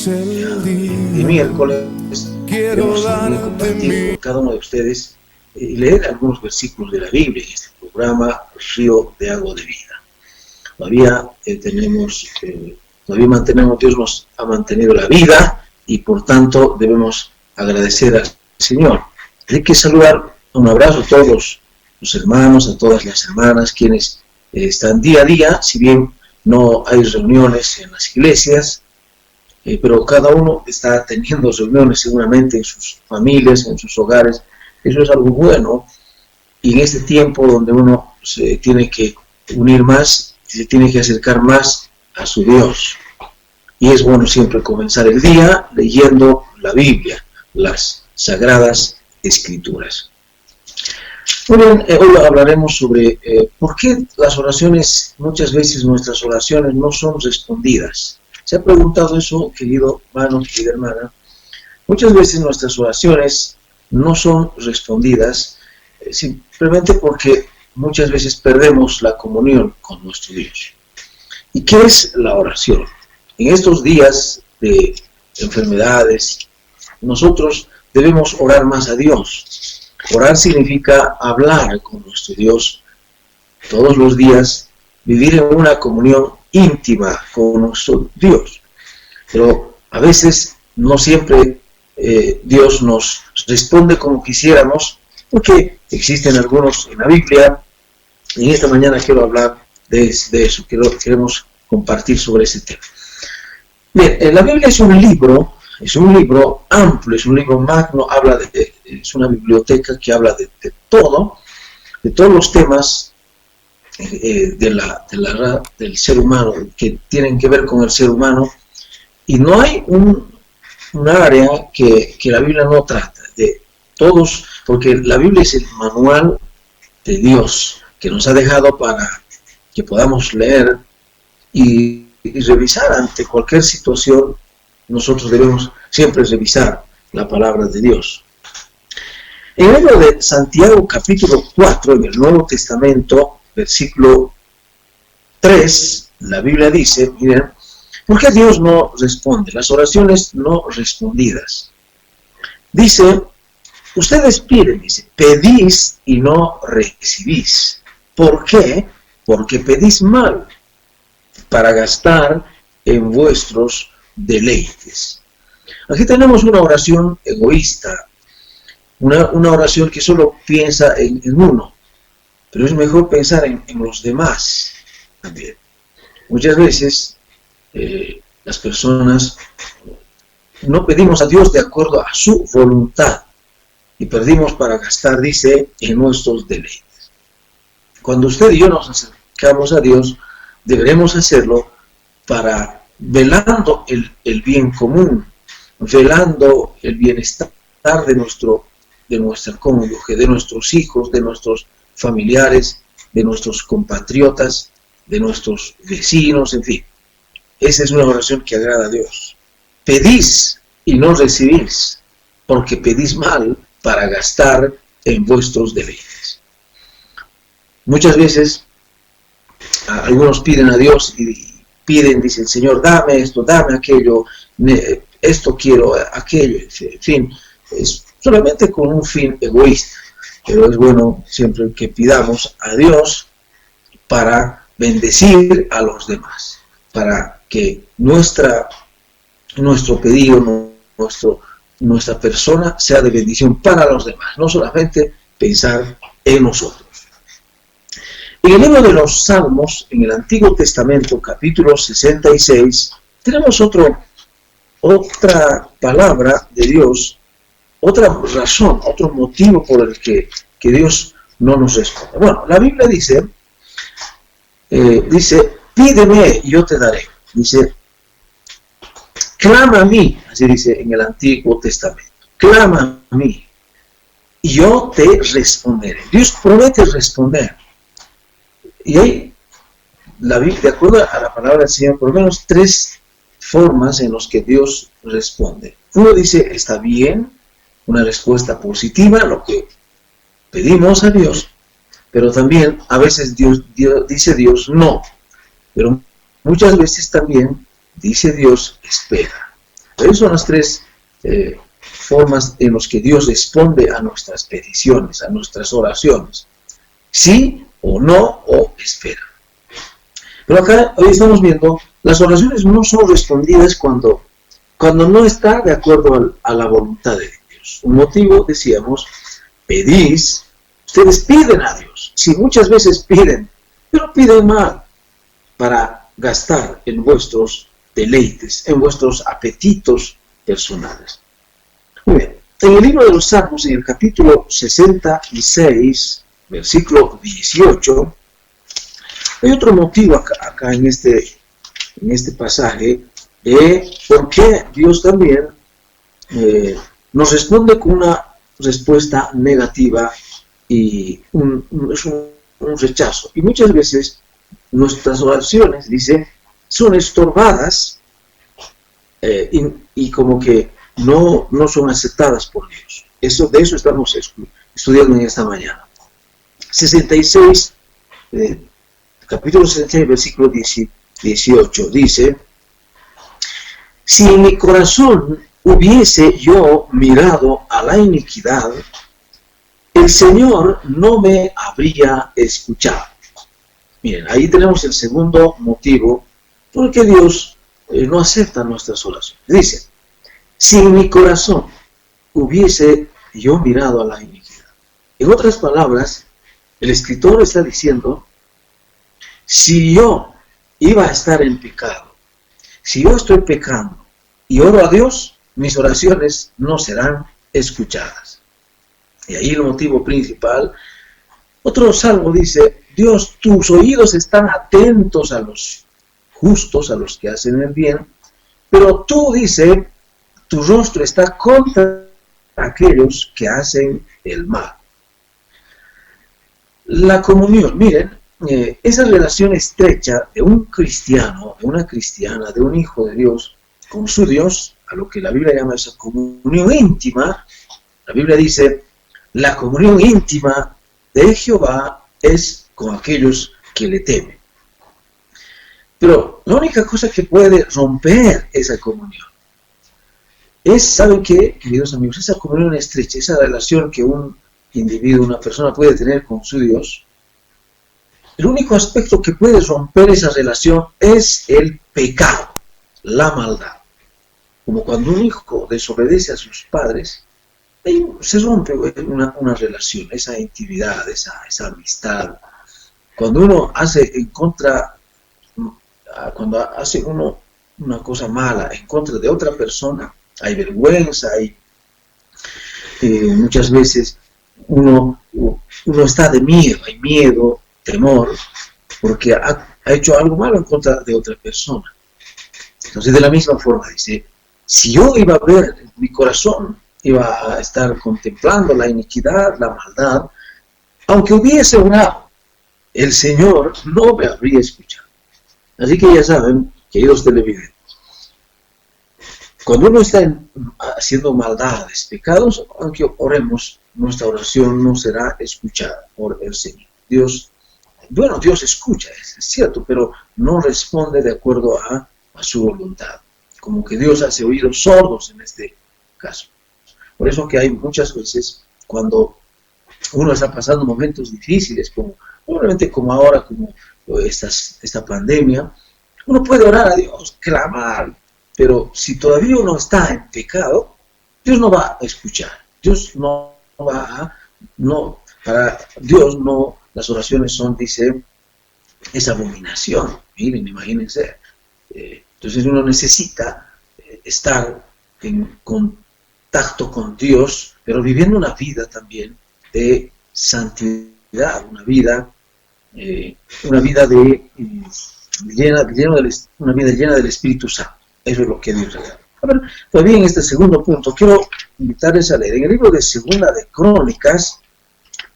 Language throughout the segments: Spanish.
de miércoles hemos compartir con cada uno de ustedes y leer algunos versículos de la Biblia en este programa Río de Agua de Vida. Todavía mantenemos, Dios nos ha mantenido la vida y por tanto debemos agradecer al Señor. Hay que saludar, un abrazo a todos los hermanos, a todas las hermanas quienes están día a día, si bien no hay reuniones en las iglesias, pero cada uno está teniendo reuniones seguramente en sus familias, en sus hogares. Eso es algo bueno, y en este tiempo donde uno se tiene que unir más, se tiene que acercar más a su Dios. Y es bueno siempre comenzar el día leyendo la Biblia, las Sagradas Escrituras. Muy bien, hoy hablaremos sobre por qué las oraciones, muchas veces nuestras oraciones no son respondidas. ¿Se ha preguntado eso, querido hermano, querida hermana? Muchas veces nuestras oraciones no son respondidas simplemente porque muchas veces perdemos la comunión con nuestro Dios. ¿Y qué es la oración? En estos días de enfermedades, nosotros debemos orar más a Dios. Orar significa hablar con nuestro Dios todos los días, vivir en una comunión íntima con nuestro Dios. Pero a veces no siempre Dios nos responde como quisiéramos, porque existen algunos en la Biblia. Y esta mañana quiero hablar de eso, queremos compartir sobre ese tema. Bien, la Biblia es un libro amplio, es un libro magno, es una biblioteca que habla de todos los temas del ser humano, que tienen que ver con el ser humano, y no hay un área que la Biblia no trata, de todos, porque la Biblia es el manual de Dios, que nos ha dejado para que podamos leer y revisar ante cualquier situación. Nosotros debemos siempre revisar la palabra de Dios. En el libro de Santiago, capítulo 4, en el Nuevo Testamento, versículo 3, la Biblia dice, miren, ¿por qué Dios no responde? Las oraciones no respondidas. Dice, ustedes piden, dice, pedís y no recibís. ¿Por qué? Porque pedís mal, para gastar en vuestros deleites. Aquí tenemos una oración egoísta, una oración que solo piensa en uno, pero es mejor pensar en los demás también. Muchas veces las personas no pedimos a Dios de acuerdo a su voluntad y pedimos para gastar, dice, en nuestros deleites. Cuando usted y yo nos acercamos a Dios, deberemos hacerlo para velando el bien común, velando el bienestar de nuestra cónyuge, de nuestros hijos, de nuestros familiares, de nuestros compatriotas, de nuestros vecinos, en fin. Esa es una oración que agrada a Dios. Pedís y no recibís, porque pedís mal para gastar en vuestros deleites. Muchas veces algunos piden a Dios y piden, dice el Señor, dame esto, dame aquello, esto quiero, aquello, en fin, es solamente con un fin egoísta. Pero es bueno siempre que pidamos a Dios para bendecir a los demás, para que nuestro pedido, nuestra persona sea de bendición para los demás, no solamente pensar en nosotros. En el libro de los Salmos, en el Antiguo Testamento, capítulo 66, tenemos otra palabra de Dios, otra razón, otro motivo por el que Dios no nos responde. Bueno, la Biblia dice, pídeme y yo te daré. Dice, clama a mí, así dice en el Antiguo Testamento, clama a mí y yo te responderé. Dios promete responder. Y hay, la Biblia, de acuerdo a la palabra del Señor, por lo menos 3 formas en las que Dios responde. Uno dice, está bien, una respuesta positiva, lo que pedimos a Dios, pero también a veces dice Dios no, pero muchas veces también dice Dios espera. Esas son las tres formas en las que Dios responde a nuestras peticiones, a nuestras oraciones. Sí o no, o espera. Pero acá hoy estamos viendo, las oraciones no son respondidas cuando no está de acuerdo a la voluntad de Dios. Un motivo, decíamos, pedís, ustedes piden a Dios. Sí, muchas veces piden, pero piden mal para gastar en vuestros deleites, en vuestros apetitos personales. Muy bien, en el libro de los Salmos, en el capítulo 66, versículo 18, hay otro motivo acá en este pasaje de por qué Dios también nos responde con una respuesta negativa y es un rechazo. Y muchas veces nuestras oraciones, dice, son estorbadas y como que no son aceptadas por Dios. De eso estamos estudiando en esta mañana. 66, capítulo 66, versículo 18, dice: si en mi corazón hubiese yo mirado a la iniquidad, el Señor no me habría escuchado. Miren, ahí tenemos el segundo motivo por el que Dios no acepta nuestras oraciones. Dice: si en mi corazón hubiese yo mirado a la iniquidad. En otras palabras, el escritor está diciendo, si yo iba a estar en pecado, si yo estoy pecando y oro a Dios, mis oraciones no serán escuchadas. Y ahí el motivo principal. Otro salmo dice: Dios, tus oídos están atentos a los justos, a los que hacen el bien, pero tú, dice, tu rostro está contra aquellos que hacen el mal. La comunión, miren, esa relación estrecha de un cristiano, de una cristiana, de un hijo de Dios con su Dios, a lo que la Biblia llama esa comunión íntima. La Biblia dice: la comunión íntima de Jehová es con aquellos que le temen. Pero la única cosa que puede romper esa comunión es, ¿saben qué, queridos amigos? Esa comunión estrecha, esa relación que un individuo, una persona puede tener con su Dios. El único aspecto que puede romper esa relación es el pecado, la maldad. Como cuando un hijo desobedece a sus padres, ahí se rompe una relación, esa intimidad, esa amistad. Cuando uno hace cuando hace uno una cosa mala en contra de otra persona, hay vergüenza, muchas veces uno está de miedo, hay miedo, temor, porque ha hecho algo malo en contra de otra persona. Entonces, de la misma forma, dice, si yo iba a ver, mi corazón iba a estar contemplando la iniquidad, la maldad, aunque hubiese orado, el Señor no me habría escuchado. Así que ya saben, queridos televidentes, cuando uno está haciendo maldades, pecados, aunque oremos, nuestra oración no será escuchada por el Señor. Dios escucha, es cierto, pero no responde de acuerdo a su voluntad. Como que Dios hace oídos sordos en este caso. Por eso que hay muchas veces, cuando uno está pasando momentos difíciles, probablemente como ahora, como esta pandemia, uno puede orar a Dios, clamar, pero si todavía uno está en pecado, Dios no va a escuchar. Dios no va para Dios no, las oraciones son, dice, es abominación. Miren, imagínense. Entonces uno necesita estar en contacto con Dios, pero viviendo una vida también de santidad, una vida llena del Espíritu Santo. Eso es lo que Dios regala. A ver, todavía en este segundo punto, quiero invitarles a leer en el libro de Segunda de Crónicas,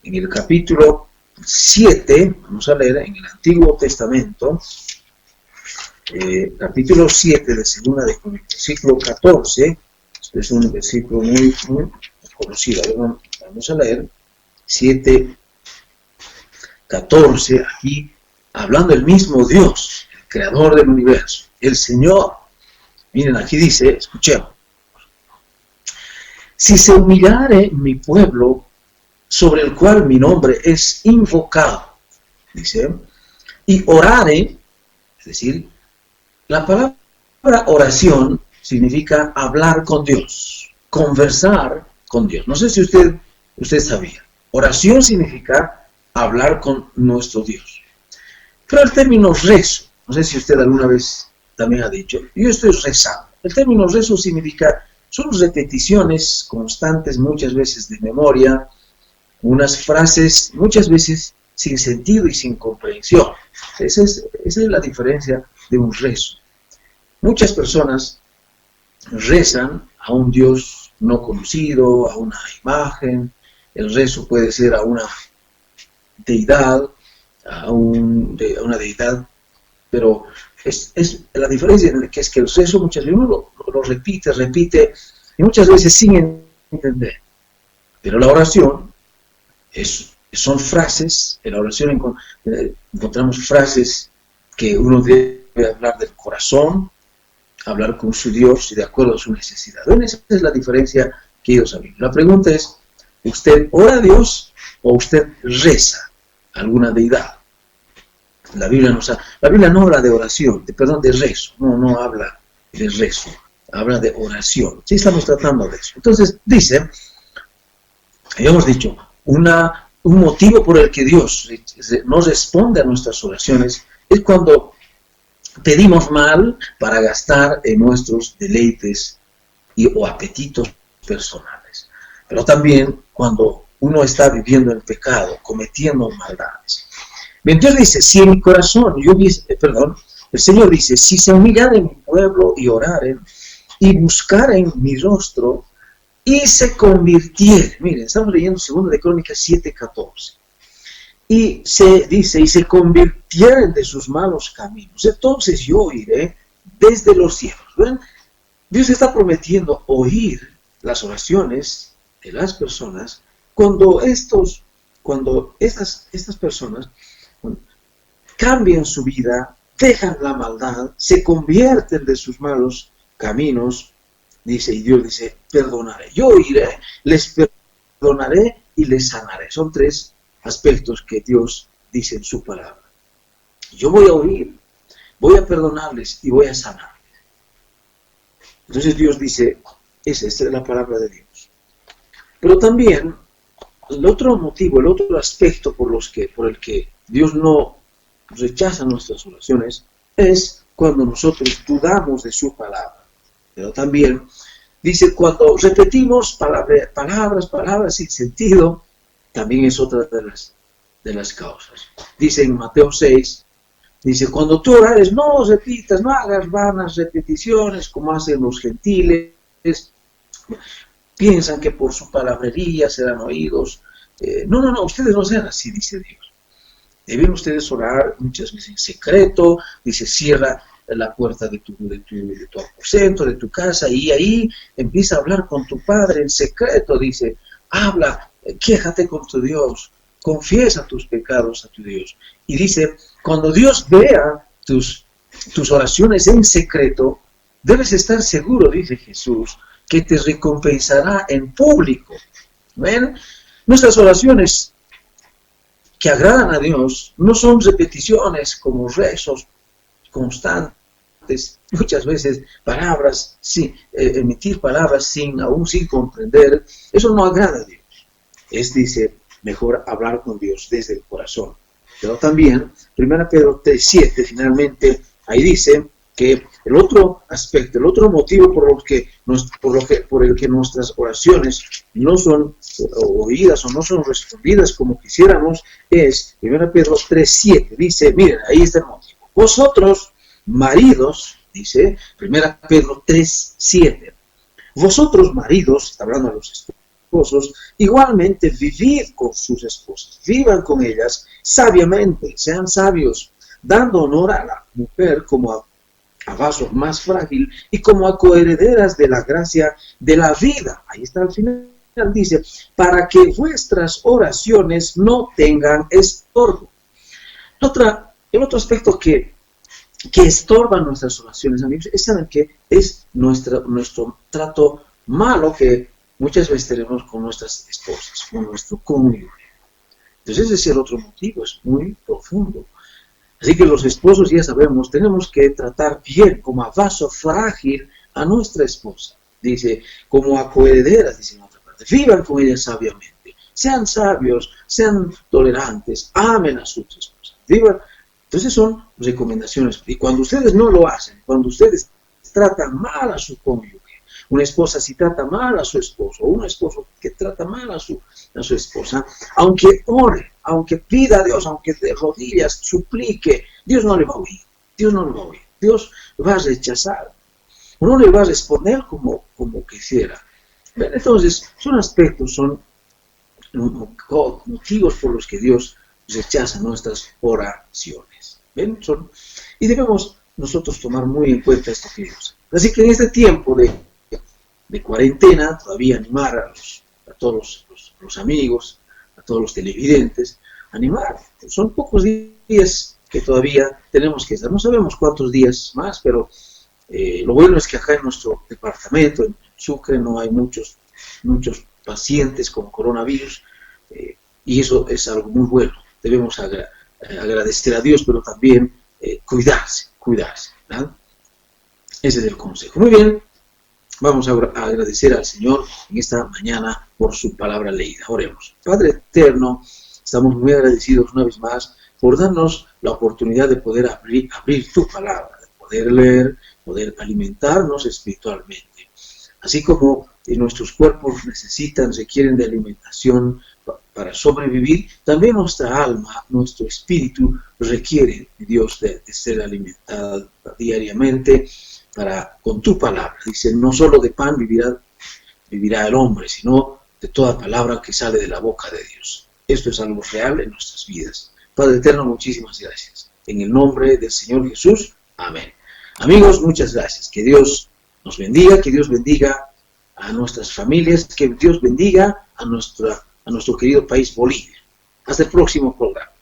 en el capítulo 7, vamos a leer en el Antiguo Testamento, capítulo 7 de Segunda de Crónicas, versículo 14, este es un versículo muy conocido. Vamos a leer 7, 14, aquí hablando del mismo Dios, el creador del universo, el Señor. Miren, aquí dice, escuchemos: si se humillare mi pueblo, sobre el cual mi nombre es invocado, dice, y orare, es decir, la palabra oración significa hablar con Dios, conversar con Dios. No sé si usted sabía. Oración significa hablar con nuestro Dios. Pero el término rezo, no sé si usted alguna vez también ha dicho, yo estoy rezando. El término rezo significa, son repeticiones constantes, muchas veces de memoria, unas frases muchas veces sin sentido y sin comprensión. Esa es la diferencia de un rezo. Muchas personas rezan a un Dios no conocido, a una imagen. El rezo puede ser a una deidad, a una deidad, pero es la diferencia que es que el rezo muchas veces uno lo repite, y muchas veces sin entender. Pero la oración son frases, en la oración encontramos frases que uno debe hablar del corazón, hablar con su Dios y de acuerdo a su necesidad. Bueno, esa es la diferencia que ellos saben. La pregunta es, ¿usted ora a Dios o usted reza a alguna deidad? La Biblia no habla de oración, de rezo, no habla de rezo, habla de oración. Sí estamos tratando de eso. Entonces dice, habíamos dicho, un motivo por el que Dios no responde a nuestras oraciones es cuando pedimos mal para gastar en nuestros deleites o apetitos personales. Pero también cuando uno está viviendo en pecado, cometiendo maldades. Bien, Dios dice, si en mi corazón, el Señor dice, si se humillaren mi pueblo y oraren y buscaren mi rostro y se convirtieren, miren, estamos leyendo 2 de Crónicas 7:14. Y se dice, y se convirtieren de sus malos caminos, entonces yo oiré desde los cielos. ¿Ven? Dios está prometiendo oír las oraciones de las personas cuando estas personas cambian su vida, dejan la maldad, se convierten de sus malos caminos, dice, y Dios dice, perdonaré. Yo oiré, les perdonaré y les sanaré. Son 3 aspectos que Dios dice en su palabra. Yo voy a oír, voy a perdonarles y voy a sanarles. Entonces Dios dice, esta es la palabra de Dios. Pero también, el otro motivo, el otro aspecto por el que Dios no rechaza nuestras oraciones es cuando nosotros dudamos de su palabra. Pero también dice, cuando repetimos palabras sin sentido, también es otra de las causas. Dice en Mateo 6, dice, cuando tú orares, no repitas, no hagas vanas repeticiones como hacen los gentiles, piensan que por su palabrería serán oídos. No, ustedes no sean así, dice Dios. Deben ustedes orar muchas veces en secreto, dice, cierra la puerta de tu aposento, de tu casa, y ahí empieza a hablar con tu Padre en secreto, dice, habla, quéjate con tu Dios, confiesa tus pecados a tu Dios. Y dice, cuando Dios vea tus oraciones en secreto, debes estar seguro, dice Jesús, que te recompensará en público. ¿Ven? Nuestras oraciones que agradan a Dios no son repeticiones como rezos constantes, muchas veces palabras, emitir palabras aún sin comprender. Eso no agrada a Dios. Dice, mejor hablar con Dios desde el corazón. Pero también, 1 Pedro 3:7, finalmente, ahí dice que el otro aspecto, el otro motivo por el que nuestras oraciones no son oídas o no son respondidas como quisiéramos, es 1 Pedro 3:7, dice, miren, ahí está el motivo. Vosotros, maridos, dice 1 Pedro 3:7, vosotros maridos, está hablando a los esposos, igualmente vivid con sus esposas, vivan con ellas sabiamente, sean sabios, dando honor a la mujer como a vaso más frágil y como a coherederas de la gracia de la vida. Ahí está al final, dice, para que vuestras oraciones no tengan estorbo. El otro aspecto que estorba nuestras oraciones, amigos, ¿saben qué? Es nuestro trato malo que muchas veces tenemos con nuestras esposas, con nuestro cónyuge. Entonces ese es el otro motivo, es muy profundo. Así que los esposos, ya sabemos, tenemos que tratar bien, como a vaso frágil, a nuestra esposa. Dice, como a coherederas, dice en otra parte. Vivan con ella sabiamente. Sean sabios, sean tolerantes, amen a sus esposas. Vivan. Entonces son recomendaciones. Y cuando ustedes no lo hacen, cuando ustedes tratan mal a su cónyuge, una esposa si trata mal a su esposo, o un esposo que trata mal a su esposa, aunque ore, aunque pida a Dios, aunque de rodillas suplique, Dios no le va a oír, Dios no le va a oír, Dios va a rechazar, no le va a responder como quisiera. Entonces, son aspectos, son motivos por los que Dios rechaza nuestras oraciones. ¿Ven? Y debemos nosotros tomar muy en cuenta esto, queridos. Así que en este tiempo de cuarentena, todavía animar a todos los amigos, a todos los televidentes, animar. Son pocos días que todavía tenemos que estar. No sabemos cuántos días más, pero lo bueno es que acá en nuestro departamento, en Sucre, no hay muchos pacientes con coronavirus, y eso es algo muy bueno. Debemos agradecer a Dios, pero también cuidarse, ¿verdad? Ese es el consejo. Muy bien, vamos a agradecer al Señor en esta mañana por su palabra leída. Oremos. Padre eterno, estamos muy agradecidos una vez más por darnos la oportunidad de poder abrir tu palabra, de poder leer, poder alimentarnos espiritualmente. Así como nuestros cuerpos requieren de alimentación para sobrevivir, también nuestra alma, nuestro espíritu requiere, Dios, de ser alimentada diariamente con tu palabra. Dice, no solo de pan vivirá el hombre, sino de toda palabra que sale de la boca de Dios. Esto es algo real en nuestras vidas. Padre eterno, muchísimas gracias. En el nombre del Señor Jesús, amén. Amigos, muchas gracias. Que Dios nos bendiga, que Dios bendiga a nuestras familias, que Dios bendiga a nuestro querido país Bolivia. Hasta el próximo programa.